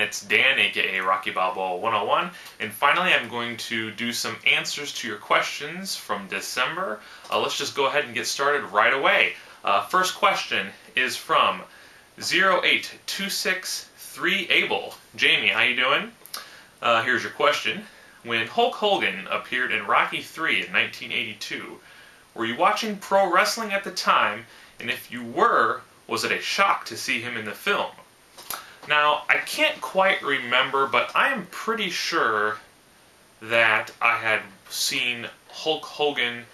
It's Dan, aka Rocky Balboa 101, and finally I'm going to do some answers to your questions from December. Let's just go ahead and get started right away. First question is from 08263Able. Jamie, how you doing? Here's your question. When Hulk Hogan appeared in Rocky III in 1982, were you watching pro wrestling at the time? And if you were, was it a shock to see him in the film? Now, I can't quite remember, but I am pretty sure that I had seen Hulk Hogan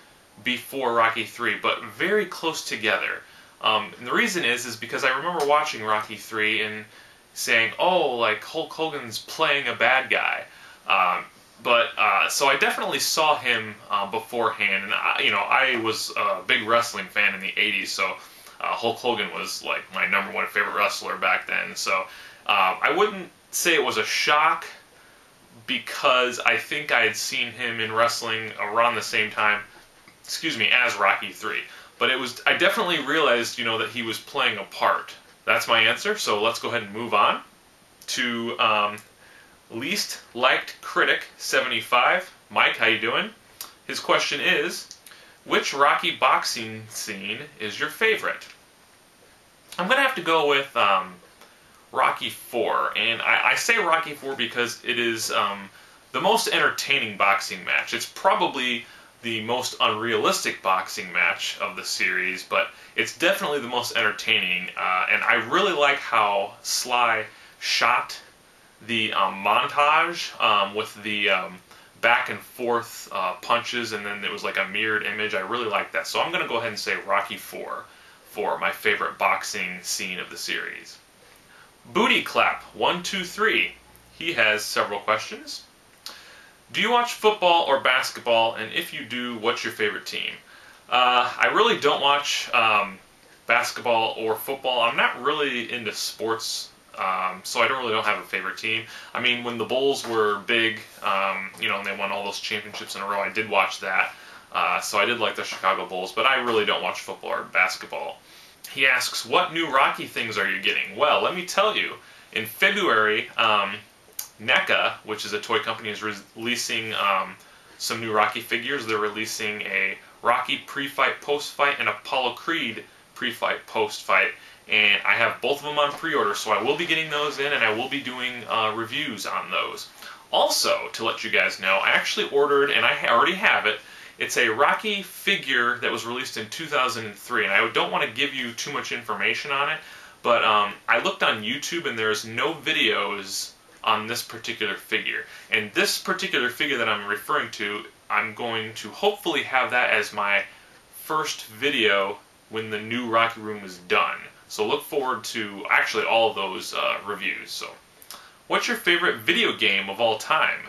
before Rocky III, but very close together. And the reason is because I remember watching Rocky III and saying, oh, like Hulk Hogan's playing a bad guy. So I definitely saw him beforehand, and I was a big wrestling fan in the 80s, so Hulk Hogan was like my #1 favorite wrestler back then. So I wouldn't say it was a shock, because I think I had seen him in wrestling around the same time, as Rocky III. But I definitely realized, that he was playing a part. That's my answer, so let's go ahead and move on to Least Liked Critic 75. Mike, how you doing? His question is, which Rocky boxing scene is your favorite? I'm going to have to go with Rocky IV, and I say Rocky IV because it is the most entertaining boxing match. It's probably the most unrealistic boxing match of the series, but it's definitely the most entertaining, and I really like how Sly shot the montage with the back and forth punches, and then it was like a mirrored image. I really like that. So I'm going to go ahead and say Rocky IV for my favorite boxing scene of the series. Booty Clap 123. He has several questions. Do you watch football or basketball, and if you do, what's your favorite team? I really don't watch basketball or football. I'm not really into sports, so I don't have a favorite team. I mean, when the Bulls were big, and they won all those championships in a row, I did watch that. So I did like the Chicago Bulls, but I really don't watch football or basketball. He asks, what new Rocky things are you getting? Well, let me tell you. In February, NECA, which is a toy company, is releasing some new Rocky figures. They're releasing a Rocky pre-fight, post-fight, and Apollo Creed pre-fight, post-fight. And I have both of them on pre-order, so I will be getting those in, and I will be doing reviews on those. Also, to let you guys know, I actually ordered, and I already have it, it's a Rocky figure that was released in 2003, and I don't want to give you too much information on it, but I looked on YouTube, and there's no videos on this particular figure. And this particular figure that I'm referring to, I'm going to hopefully have that as my first video when the new Rocky Room is done. So look forward to actually all of those reviews. So, what's your favorite video game of all time?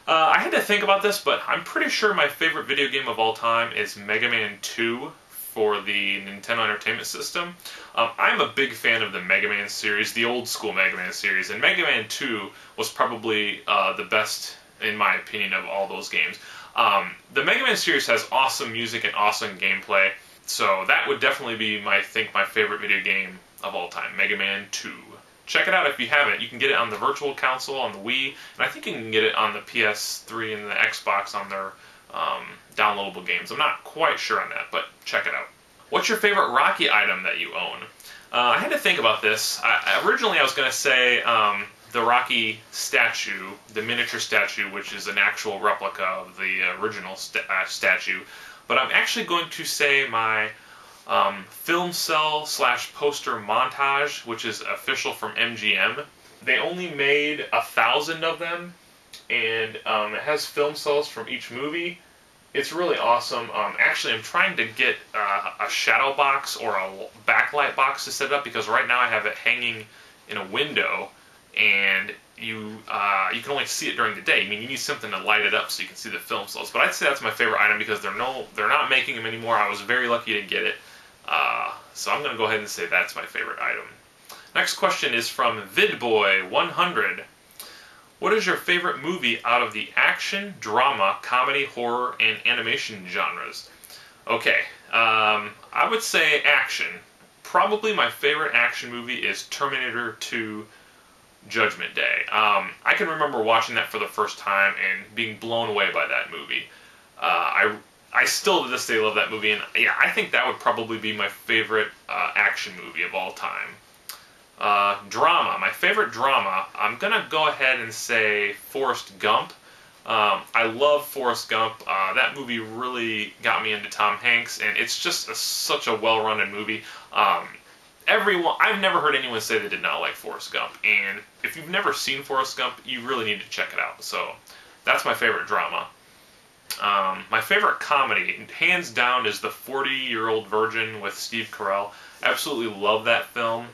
I had to think about this, but I'm pretty sure my favorite video game of all time is Mega Man 2 for the Nintendo Entertainment System. I'm a big fan of the Mega Man series, the old school Mega Man series, and Mega Man 2 was probably the best, in my opinion, of all those games. The Mega Man series has awesome music and awesome gameplay, so that would definitely be, my favorite video game of all time, Mega Man 2. Check it out if you haven't. You can get it on the Virtual Console, on the Wii, and I think you can get it on the PS3 and the Xbox on their downloadable games. I'm not quite sure on that, but check it out. What's your favorite Rocky item that you own? I had to think about this. Originally I was going to say the Rocky statue, the miniature statue, which is an actual replica of the original statue, but I'm actually going to say my film cell / poster montage, which is official from MGM. They only made 1,000 of them, and it has film cells from each movie. It's really awesome. Actually, I'm trying to get a shadow box or a backlight box to set it up, because right now I have it hanging in a window, and you can only see it during the day. I mean, you need something to light it up so you can see the film cells. But I'd say that's my favorite item, because they're not making them anymore. I was very lucky to get it. So I'm going to go ahead and say that's my favorite item. Next question is from VidBoy100. What is your favorite movie out of the action, drama, comedy, horror, and animation genres? Okay, I would say action. Probably my favorite action movie is Terminator 2 Judgment Day. I can remember watching that for the first time and being blown away by that movie. I still to this day love that movie, and yeah, I think that would probably be my favorite action movie of all time. Drama. My favorite drama. I'm gonna go ahead and say Forrest Gump. I love Forrest Gump. That movie really got me into Tom Hanks, and it's just such a well-rounded movie. Everyone, I've never heard anyone say they did not like Forrest Gump, and if you've never seen Forrest Gump, you really need to check it out. So that's my favorite drama. My favorite comedy, hands down, is The 40-Year-Old Virgin with Steve Carell. Absolutely love that film.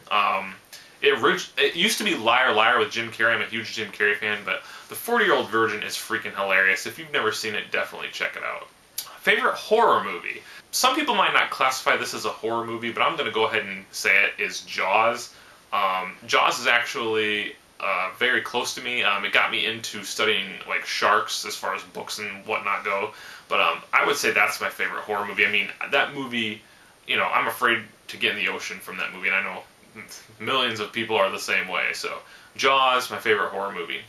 It used to be Liar Liar with Jim Carrey. I'm a huge Jim Carrey fan, but The 40-Year-Old Virgin is freaking hilarious. If you've never seen it, definitely check it out. Favorite horror movie. Some people might not classify this as a horror movie, but I'm going to go ahead and say it is Jaws. Jaws is actually very close to me. It got me into studying like sharks as far as books and whatnot go. But I would say that's my favorite horror movie. I mean, that movie, I'm afraid to get in the ocean from that movie, and I know millions of people are the same way. So Jaws, my favorite horror movie.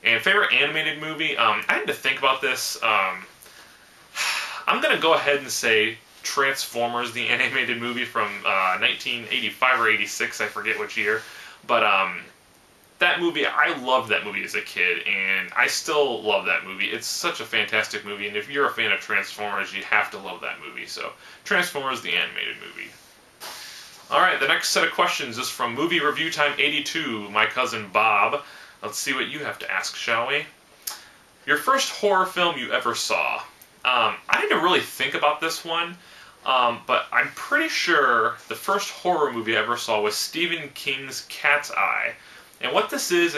And favorite animated movie, I had to think about this. I'm going to go ahead and say Transformers, the animated movie from 1985 or 86, I forget which year. But that movie, I loved that movie as a kid, and I still love that movie. It's such a fantastic movie, and if you're a fan of Transformers, you have to love that movie. So Transformers, the animated movie. Alright, the next set of questions is from Movie Review Time 82, my cousin Bob. Let's see what you have to ask, shall we? Your first horror film you ever saw. I had to really think about this one, but I'm pretty sure the first horror movie I ever saw was Stephen King's Cat's Eye. And what this is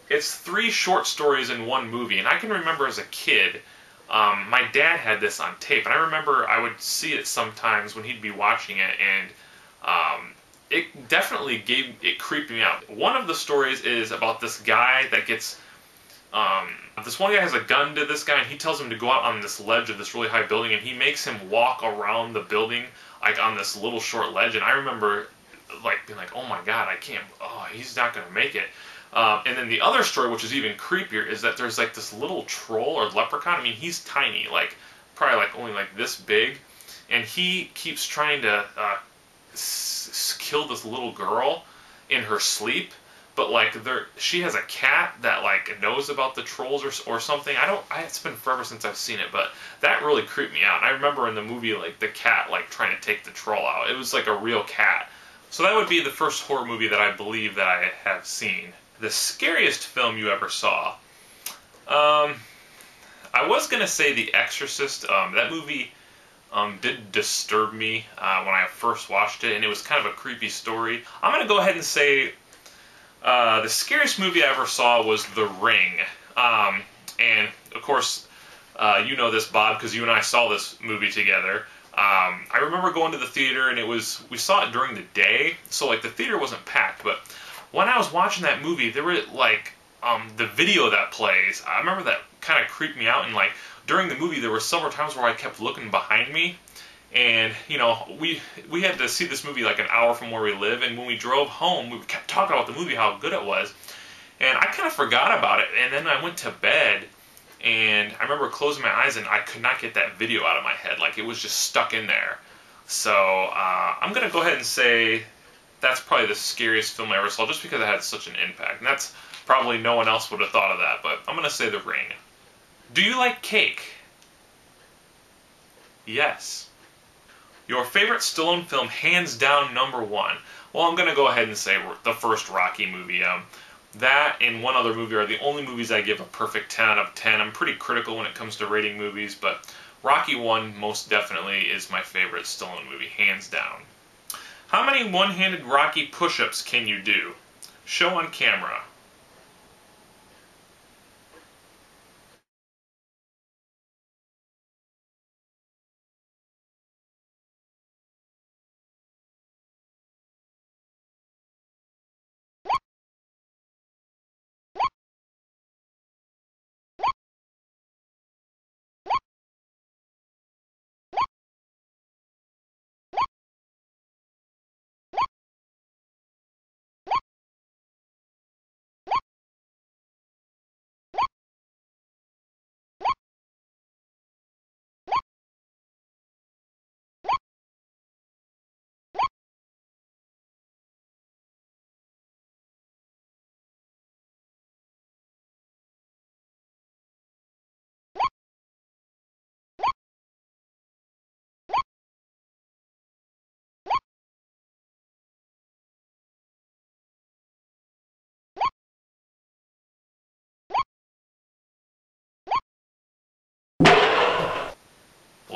it's 3 short stories in one movie, and I can remember as a kid, my dad had this on tape, and I remember I would see it sometimes when he'd be watching it, and it definitely creeped me out. One of the stories is about this guy that gets, this one guy has a gun to this guy, and he tells him to go out on this ledge of this really high building, and he makes him walk around the building, like on this little short ledge, and I remember, like, being like, oh my god, he's not gonna make it. And then the other story, which is even creepier, is that there's like this little troll or leprechaun. I mean, he's tiny, like, probably like only like this big, and he keeps trying to kill this little girl in her sleep, but like she has a cat that like knows about the trolls or something. It's been forever since I've seen it, but that really creeped me out. And I remember in the movie, like, the cat like trying to take the troll out. It was like a real cat. So that would be the first horror movie that I believe that I have seen. The scariest film you ever saw. I was gonna say The Exorcist. That movie did disturb me when I first watched it, and it was kind of a creepy story. I'm going to go ahead and say the scariest movie I ever saw was The Ring. And, of course, you know this, Bob, because you and I saw this movie together. I remember going to the theater, and we saw it during the day, so, like, the theater wasn't packed, but when I was watching that movie, there were, like, the video that plays, I remember that kind of creeped me out, and, like, during the movie, there were several times where I kept looking behind me, and, we had to see this movie like an hour from where we live, and when we drove home, we kept talking about the movie, how good it was, and I kind of forgot about it, and then I went to bed, and I remember closing my eyes, and I could not get that video out of my head, like, it was just stuck in there. So, I'm going to go ahead and say that's probably the scariest film I ever saw, just because it had such an impact, and that's probably no one else would have thought of that, but I'm going to say The Ring. Do you like cake? Yes. Your favorite Stallone film, hands down, number 1. Well, I'm going to go ahead and say the first Rocky movie. That and one other movie are the only movies I give a perfect 10 out of 10. I'm pretty critical when it comes to rating movies, but Rocky 1 most definitely is my favorite Stallone movie, hands down. How many one-handed Rocky push-ups can you do? Show on camera.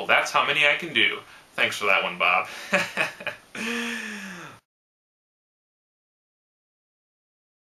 that's how many I can do. Thanks for that one, Bob.